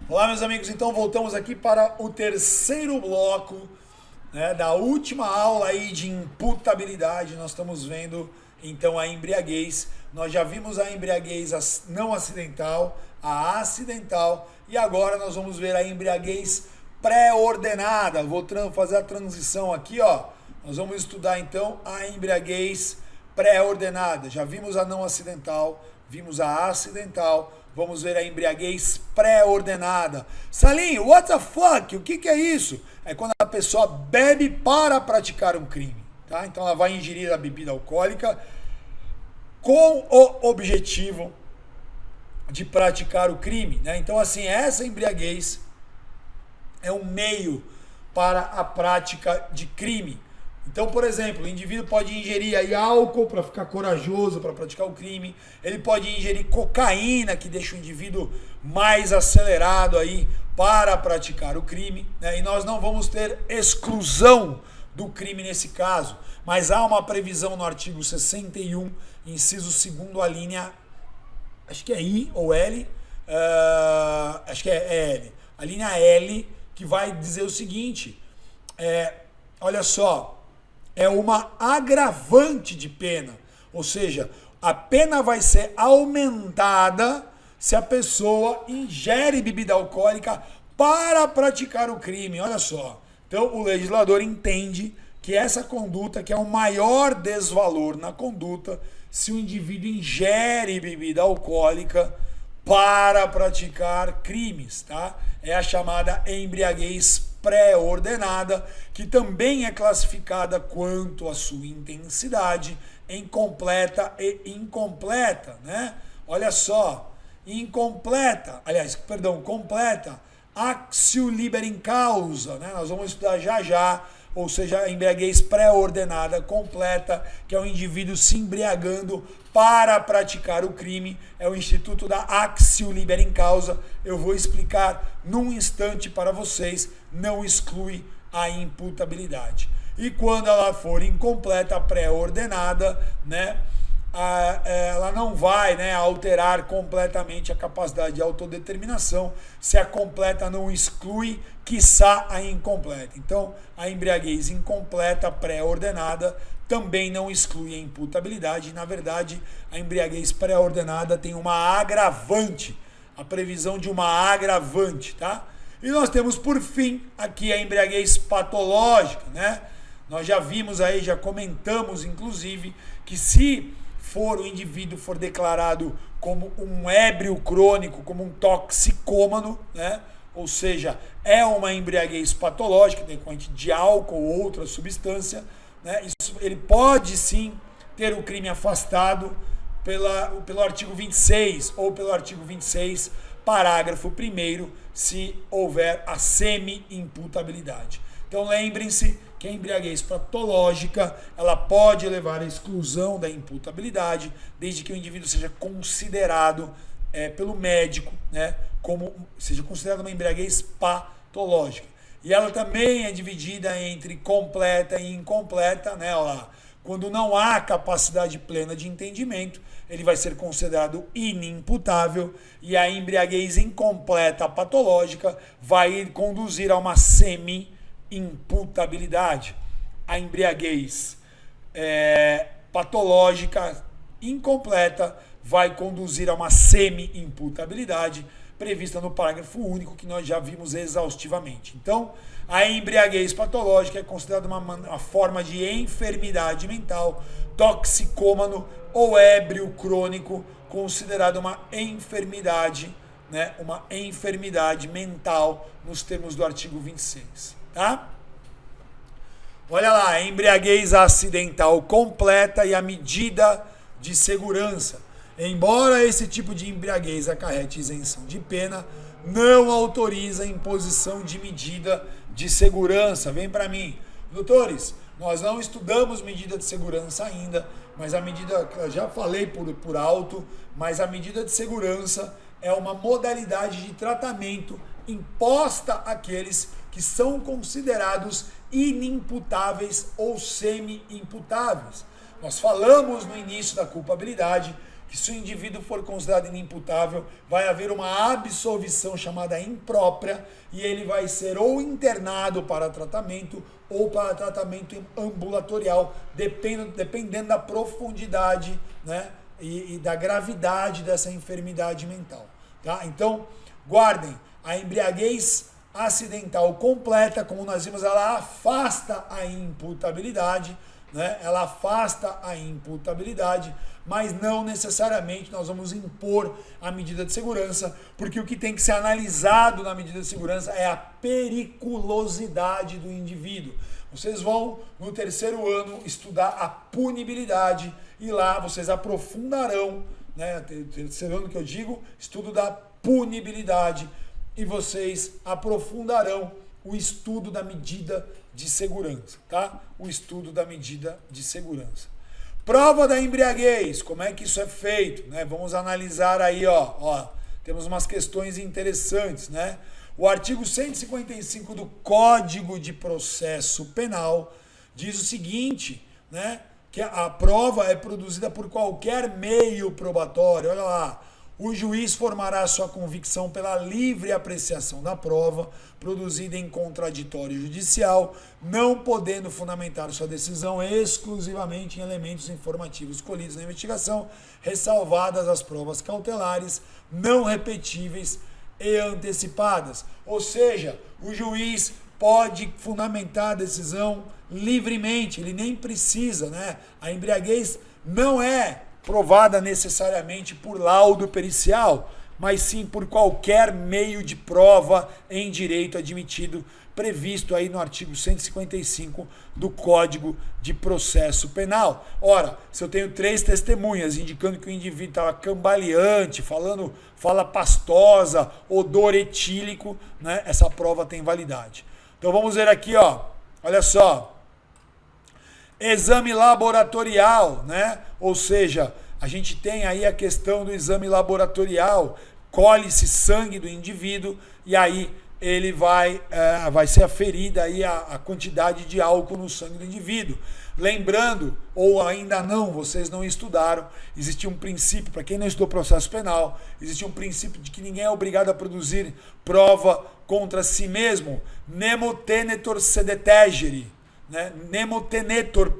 Olá, meus amigos, então voltamos aqui para o terceiro bloco, né, da última aula aí de imputabilidade. Nós estamos vendo então a embriaguez. Nós já vimos a embriaguez não acidental, a acidental, e agora nós vamos ver a embriaguez pré-ordenada. Vou fazer a transição aqui, ó. Nós vamos estudar então a embriaguez pré-ordenada. Já vimos a não acidental, vimos a acidental. Vamos ver a embriaguez pré-ordenada. Salim, what the fuck? O que é isso? É quando a pessoa bebe para praticar um crime. Tá? Então ela vai ingerir a bebida alcoólica com o objetivo de praticar o crime. Né? Então, assim, essa embriaguez é um meio para a prática de crime. Então, por exemplo, o indivíduo pode ingerir aí álcool para ficar corajoso, para praticar o crime. Ele pode ingerir cocaína, que deixa o indivíduo mais acelerado aí para praticar o crime. Né? E nós não vamos ter exclusão do crime nesse caso. Mas há uma previsão no artigo 61, inciso 2º, a linha, acho que é I ou L, acho que é L. A linha L, que vai dizer o seguinte, olha só, é uma agravante de pena, ou seja, a pena vai ser aumentada se a pessoa ingere bebida alcoólica para praticar o crime, olha só. Então o legislador entende que essa conduta, que é o maior desvalor na conduta, se o indivíduo ingere bebida alcoólica para praticar crimes, tá? É a chamada embriaguez pré-ordenada, que também é classificada quanto à sua intensidade em completa e incompleta, né? Olha só, completa, actio liberem causa, né? Nós vamos estudar já, ou seja, a embriaguez pré-ordenada completa, que é o indivíduo se embriagando para praticar o crime, é o instituto da actio liberem causa. Eu vou explicar num instante para vocês, não exclui a imputabilidade. E quando ela for incompleta, pré-ordenada, né, ela não vai, né, alterar completamente a capacidade de autodeterminação, se a completa não exclui, quiçá a incompleta. Então, a embriaguez incompleta, pré-ordenada, também não exclui a imputabilidade. Na verdade, a embriaguez pré-ordenada tem uma agravante, a previsão de uma agravante, tá? E nós temos, por fim, aqui a embriaguez patológica, né? Nós já vimos aí, já comentamos, inclusive, que se o indivíduo for declarado como um ébrio crônico, como um toxicômano, né? Ou seja, é uma embriaguez patológica, decorrente de álcool ou outra substância, né? Isso, ele pode sim ter o crime afastado pelo artigo 26 ou pelo artigo 26, parágrafo 1º, se houver a semi-imputabilidade. Então lembrem-se que a embriaguez patológica, ela pode levar à exclusão da imputabilidade, desde que o indivíduo seja considerado pelo médico, né, como seja considerado uma embriaguez patológica. E ela também é dividida entre completa e incompleta, né? Olha lá. Quando não há capacidade plena de entendimento, ele vai ser considerado inimputável, e a embriaguez incompleta patológica vai conduzir a uma semi-imputabilidade. A embriaguez patológica incompleta vai conduzir a uma semi-imputabilidade, prevista no parágrafo único, que nós já vimos exaustivamente. Então, a embriaguez patológica é considerada uma forma de enfermidade mental, toxicômano ou ébrio crônico, considerada uma enfermidade, né, uma enfermidade mental, nos termos do artigo 26. Tá? Olha lá, embriaguez acidental completa e a medida de segurança. Embora esse tipo de embriaguez acarrete isenção de pena, não autoriza a imposição de medida de segurança. Vem para mim. Doutores, nós não estudamos medida de segurança ainda, mas a medida, já falei por alto, mas a medida de segurança é uma modalidade de tratamento imposta àqueles que são considerados inimputáveis ou semi-imputáveis. Nós falamos no início da culpabilidade que se o indivíduo for considerado inimputável, vai haver uma absolvição chamada imprópria e ele vai ser ou internado para tratamento ou para tratamento ambulatorial, dependendo da profundidade, né, e da gravidade dessa enfermidade mental. Tá? Então, guardem, a embriaguez acidental completa, como nós vimos, ela afasta a imputabilidade, né? Ela afasta a imputabilidade, mas não necessariamente nós vamos impor a medida de segurança, porque o que tem que ser analisado na medida de segurança é a periculosidade do indivíduo. Vocês vão, no terceiro ano, estudar a punibilidade e lá vocês aprofundarão, né? Terceiro ano que eu digo, estudo da punibilidade, e vocês aprofundarão o estudo da medida de segurança, tá? O estudo da medida de segurança. Prova da embriaguez, como é que isso é feito, né? Vamos analisar aí, ó, temos umas questões interessantes, né? O artigo 155 do Código de Processo Penal diz o seguinte, né? Que a prova é produzida por qualquer meio probatório, olha lá. O juiz formará sua convicção pela livre apreciação da prova, produzida em contraditório judicial, não podendo fundamentar sua decisão exclusivamente em elementos informativos colhidos na investigação, ressalvadas as provas cautelares, não repetíveis e antecipadas. Ou seja, o juiz pode fundamentar a decisão livremente, ele nem precisa, né? A embriaguez não é provada necessariamente por laudo pericial, mas sim por qualquer meio de prova em direito admitido, previsto aí no artigo 155 do Código de Processo Penal. Ora, se eu tenho 3 testemunhas indicando que o indivíduo estava cambaleante, fala pastosa, odor etílico, né, essa prova tem validade. Então vamos ver aqui, ó, olha só. Exame laboratorial, né? Ou seja, a gente tem aí a questão do exame laboratorial, colhe-se sangue do indivíduo e aí ele vai ser aferida aí a quantidade de álcool no sangue do indivíduo. Lembrando, ou ainda não, vocês não estudaram, existia um princípio, para quem não estudou processo penal, existia um princípio de que ninguém é obrigado a produzir prova contra si mesmo, nemo tenetur sed tegere. Né? Nemo tenetur,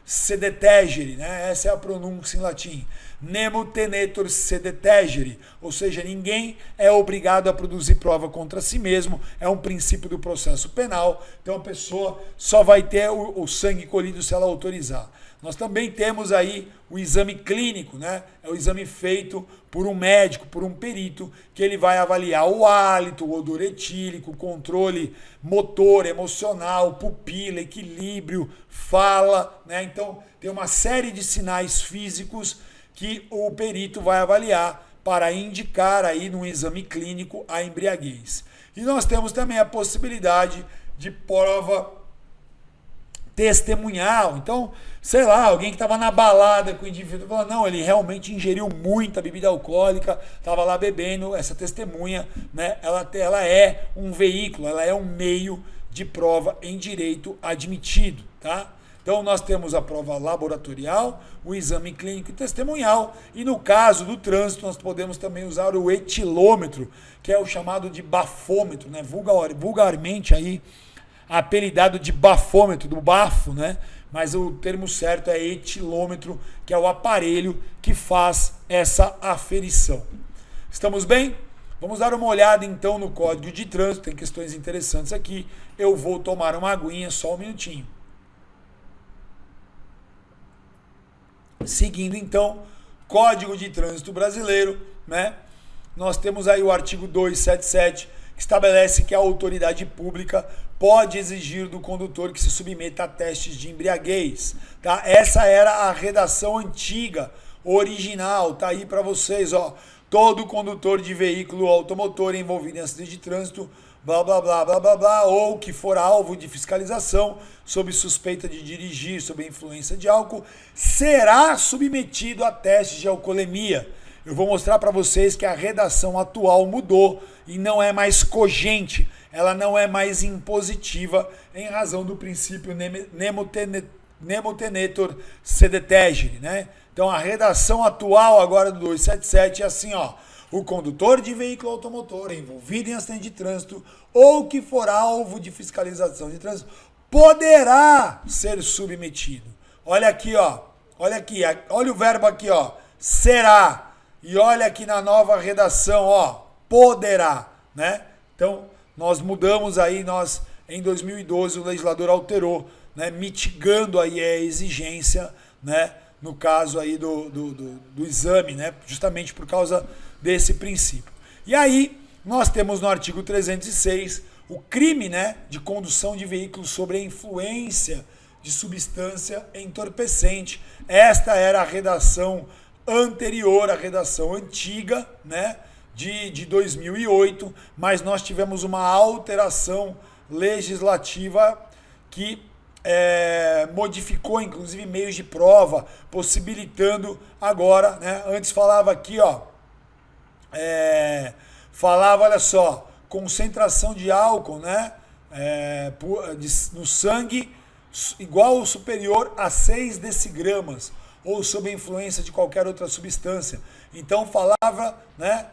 sed tegere, né? Essa é a pronúncia em latim. Nemo tenetur sed tegere, ou seja, ninguém é obrigado a produzir prova contra si mesmo, é um princípio do processo penal, então a pessoa só vai ter o sangue colhido se ela autorizar. Nós também temos aí o exame clínico, né? É o exame feito por um médico, por um perito, que ele vai avaliar o hálito, o odor etílico, o controle motor, emocional, pupila, equilíbrio, fala, né? Então, tem uma série de sinais físicos que o perito vai avaliar para indicar aí no exame clínico a embriaguez. E nós temos também a possibilidade de prova testemunhal. Então, sei lá, alguém que estava na balada com o indivíduo falou, não, ele realmente ingeriu muita bebida alcoólica, estava lá bebendo, essa testemunha, né, ela é um veículo, ela é um meio de prova em direito admitido, tá? Então, nós temos a prova laboratorial, o exame clínico e testemunhal, e no caso do trânsito, nós podemos também usar o etilômetro, que é o chamado de bafômetro, né, vulgarmente aí, apelidado de bafômetro, do bafo, né? Mas o termo certo é etilômetro, que é o aparelho que faz essa aferição. Estamos bem? Vamos dar uma olhada então no Código de Trânsito, tem questões interessantes aqui. Eu vou tomar uma aguinha, só um minutinho. Seguindo então, Código de Trânsito Brasileiro, né? Nós temos aí o artigo 277, que estabelece que a autoridade pública pode exigir do condutor que se submeta a testes de embriaguez. Tá? Essa era a redação antiga, original, tá aí para vocês, ó. Todo condutor de veículo automotor envolvido em acidente de trânsito, blá, blá, blá, blá, blá, blá, ou que for alvo de fiscalização sob suspeita de dirigir sob a influência de álcool, será submetido a testes de alcoolemia. Eu vou mostrar para vocês que a redação atual mudou e não é mais cogente, ela não é mais impositiva em razão do princípio nemo tenetur sed tegere, né? Então a redação atual agora do 277 é assim, ó: o condutor de veículo automotor envolvido em acidente de trânsito ou que for alvo de fiscalização de trânsito poderá ser submetido. Olha aqui, ó. Olha aqui, olha o verbo aqui, ó. Será. E olha aqui na nova redação, ó. Poderá, né? Então, nós mudamos aí, em 2012 o legislador alterou, né, mitigando aí a exigência, né, no caso aí do exame, né, justamente por causa desse princípio. E aí, nós temos no artigo 306 o crime, né, de condução de veículos sob a influência de substância entorpecente. Esta era a redação anterior, a redação antiga, né, de 2008, mas nós tivemos uma alteração legislativa que modificou inclusive meios de prova, possibilitando agora, né, antes falava aqui, ó, falava, olha só, concentração de álcool, né, no sangue igual ou superior a 6 decigramas, ou sob a influência de qualquer outra substância. Então falava, né,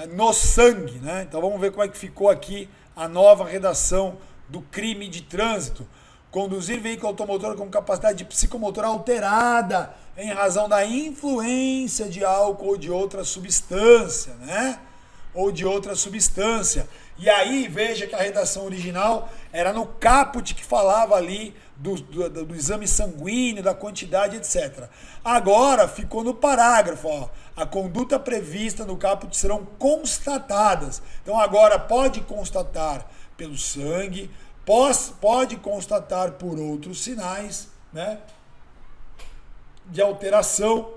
no sangue, né? Então vamos ver como é que ficou aqui a nova redação do crime de trânsito. Conduzir veículo automotor com capacidade psicomotora alterada em razão da influência de álcool ou de outra substância, né? Ou de outra substância. E aí, veja que a redação original era no caput que falava ali do exame sanguíneo, da quantidade, etc. Agora ficou no parágrafo, ó. A conduta prevista no caput serão constatadas. Então agora pode constatar pelo sangue, pode constatar por outros sinais, né, de alteração.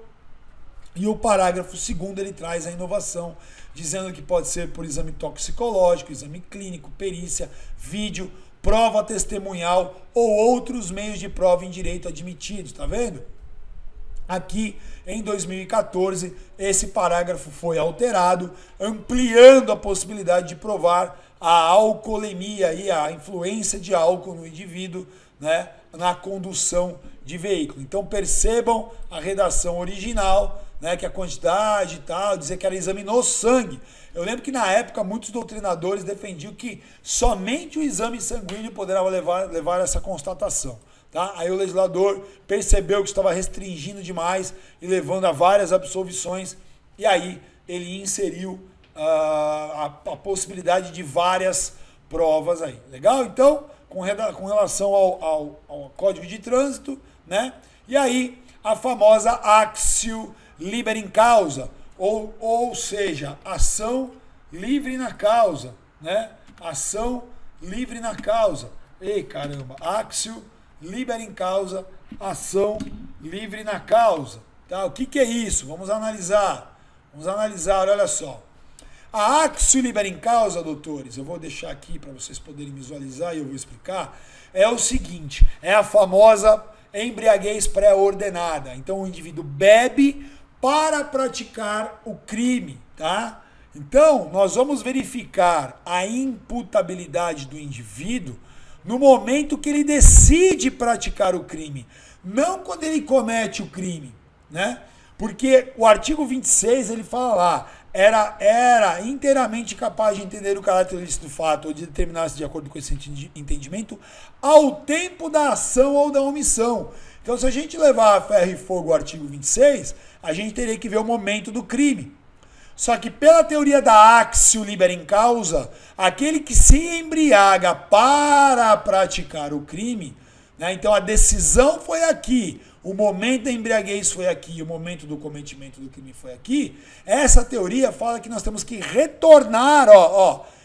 E o parágrafo 2º ele traz a inovação, dizendo que pode ser por exame toxicológico, exame clínico, perícia, vídeo, prova testemunhal ou outros meios de prova em direito admitidos, tá vendo? Aqui, em 2014, esse parágrafo foi alterado, ampliando a possibilidade de provar a alcoolemia e a influência de álcool no indivíduo, né, na condução de veículo. Então percebam a redação original, né, que a quantidade e tal, dizer que era exame no sangue. Eu lembro que na época muitos doutrinadores defendiam que somente o exame sanguíneo poderá levar a essa constatação. Tá? Aí o legislador percebeu que estava restringindo demais e levando a várias absolvições, e aí ele inseriu a possibilidade de várias provas aí. Legal? Então, com relação ao Código de Trânsito, né? E aí a famosa actio liberum causa, ou seja, ação livre na causa, né? Ação livre na causa. Ei, caramba, actio liberum causa, ação livre na causa. Tá? O que é isso? Vamos analisar. Olha só. A actio liberum causa, doutores, eu vou deixar aqui para vocês poderem visualizar e eu vou explicar, é o seguinte, é a famosa embriaguez pré-ordenada. Então o indivíduo bebe para praticar o crime, tá? Então, nós vamos verificar a imputabilidade do indivíduo no momento que ele decide praticar o crime, não quando ele comete o crime, né? Porque o artigo 26, ele fala lá, era inteiramente capaz de entender o caráter ilícito do fato ou de determinar-se de acordo com esse entendimento ao tempo da ação ou da omissão. Então, se a gente levar a ferro e fogo o artigo 26, a gente teria que ver o momento do crime. Só que pela teoria da actio liberum causa, aquele que se embriaga para praticar o crime, né, então a decisão foi aqui, o momento da embriaguez foi aqui, o momento do cometimento do crime foi aqui, essa teoria fala que nós temos que retornar,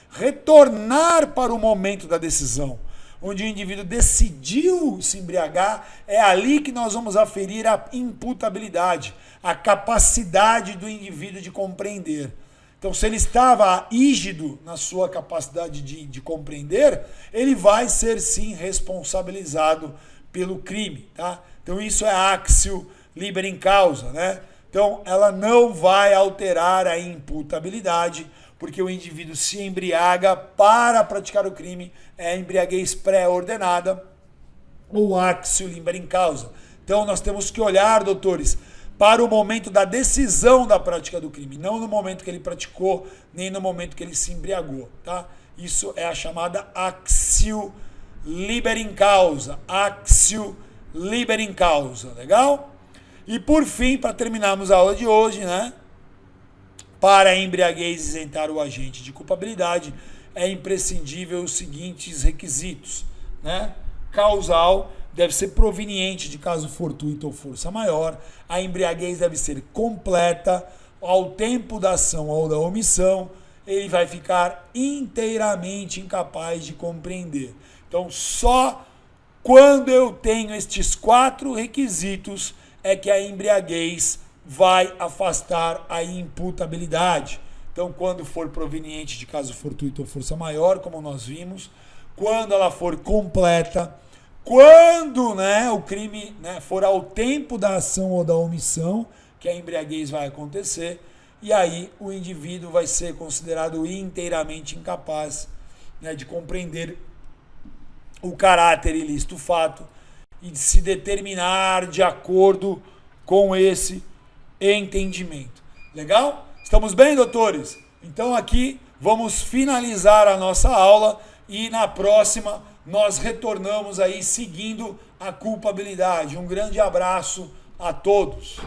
retornar para o momento da decisão, onde o indivíduo decidiu se embriagar, é ali que nós vamos aferir a imputabilidade, a capacidade do indivíduo de compreender. Então, se ele estava rígido na sua capacidade de compreender, ele vai ser sim responsabilizado pelo crime, tá? Então, isso é actio liberum causa, né? Então, ela não vai alterar a imputabilidade, porque o indivíduo se embriaga para praticar o crime, é a embriaguez pré-ordenada ou axio limber in causa. Então nós temos que olhar, doutores, para o momento da decisão da prática do crime, não no momento que ele praticou, nem no momento que ele se embriagou, tá? Isso é a chamada axio limber in causa, axio limber in causa, legal? E por fim, para terminarmos a aula de hoje, né? Para a embriaguez isentar o agente de culpabilidade, é imprescindível os seguintes requisitos, né? Causal, deve ser proveniente de caso fortuito ou força maior. A embriaguez deve ser completa ao tempo da ação ou da omissão. Ele vai ficar inteiramente incapaz de compreender. Então, só quando eu tenho estes 4 requisitos é que a embriaguez vai afastar a imputabilidade. Então, quando for proveniente de caso fortuito ou força maior, como nós vimos, quando ela for completa, quando, né, o crime, né, for ao tempo da ação ou da omissão, que a embriaguez vai acontecer, e aí o indivíduo vai ser considerado inteiramente incapaz, né, de compreender o caráter ilícito fato e de se determinar de acordo com esse entendimento. Legal? Estamos bem, doutores? Então aqui vamos finalizar a nossa aula e na próxima nós retornamos aí seguindo a culpabilidade. Um grande abraço a todos.